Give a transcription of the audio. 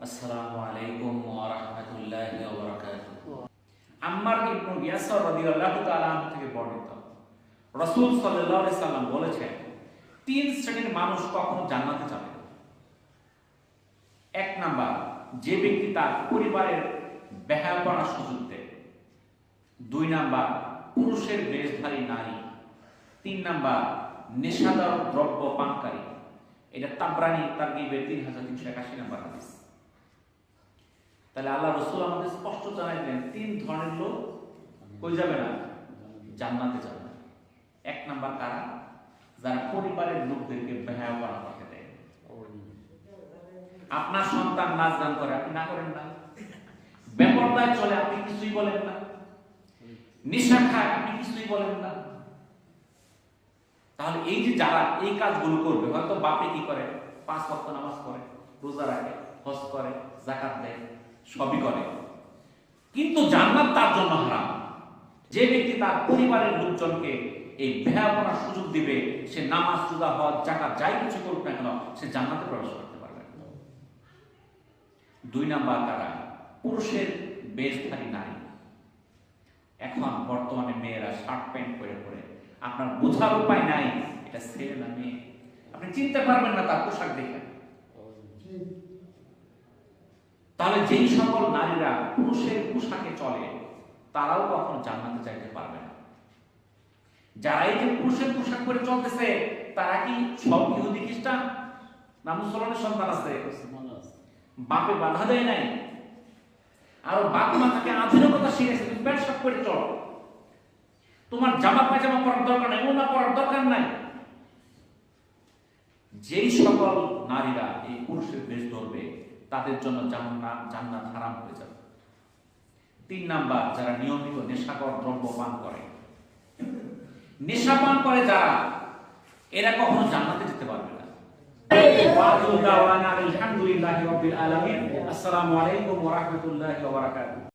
আসসালামু আলাইকুম ওয়া রাহমাতুল্লাহি ওয়া বারাকাতুহু। আম্মার ইবনে ইয়াসির রাদিয়াল্লাহু তাআলা আনহু থেকে বর্ণিত, রাসূল সাল্লাল্লাহু আলাইহি সাল্লাম বলেছেন, তিন শ্রেণীর মানুষ কখনো জান্নাতে যাবে না। এক নাম্বার, যে ব্যক্তি তার পরিবারের বেহায়াপনার সুযোগ দেয়। দুই নাম্বার, পুরুষের বেশধারী নারী। তিন নাম্বার, নেশাদার দ্রব্য পানকারী। এটা তাবরানী তারগিবের 3381 নাম্বার হাদিস। তাহলে আল্লাহ রাসূল আমাদের স্পষ্ট জানাই দিলেন, তিন ধরনের লোক কই যাবে না? জান্নাতে যাবে না। এক নাম্বার কারা? যারা পরিবারের লোকদেরকে বেহায়াপনা করতে দেয়। আপনার সন্তান নাচ গান করে, আপনি না করেন না। বেপরদায় চলে, আপনি কিছুই বলেন না। নেশা খায়, আপনি কিছুই বলেন না। তাহলে এই যে যারা এই কাজগুলো করবে, হয়তো বাপে কি করে, 5 ওয়াক্ত নামাজ পড়ে, রোজা রাখে, হজ করে, যাকাত দেয়, সবই করে, কিন্তু জান্নাত তার জন্য হারাম। যে ব্যক্তি তার পরিবারের লোকজনকে এই বেহায়াপনার সুযোগ দিবে, সে নামাজ, রোজা, হজ, যাকাত যাই কিছু করুক না কেন, সে জান্নাতে প্রবেশ করতে পারবে না। দুই নাম্বার কারা? পুরুষের বেশধারী নারী। এখন বর্তমানে মেয়েরা শার্ট প্যান্ট পরে পরে, আপনার বোঝার উপায় নাই এটা ছেলে না মেয়ে, আপনি চিনতে পারবেন না তার পোশাক দেখে। তাহলে যেই সকল নারীরা পুরুষের পোশাকে চলে, তারাও কখনো জান্নাতে যাইতে পারবে না। যারা এই যে পুরুষের পোশাক পরে চলতেছে, তারা কি সব ইহুদি খ্রিস্টান না মুসলমানের সন্তান আছে? বাপে বাধা দেয় নাই, আর বাপ মা তাকে আধুনিকতা শিখেছে, তুমি প্যান্ট শার্ট পরে চলো, তোমার জামা পায়জামা পরার দরকার নাই, ওনা পরার দরকার নাই। যেই সকল নারীরা এই পুরুষের বেশ ধরবে, তাদের জন্য জান্নাত হারাম হয়ে যাবে। তিন নাম্বার, যারা নিয়মিত নেশাকর দ্রব্য পান করে, নেশা পান করে যারা, এরা কখনো জান্নাতে যেতে পারবে না। আলহামদুলিল্লাহি রাব্বিল আলামিন। আসসালামু আলাইকুম ওয়া রাহমাতুল্লাহি ওয়া বারাকাতুহু।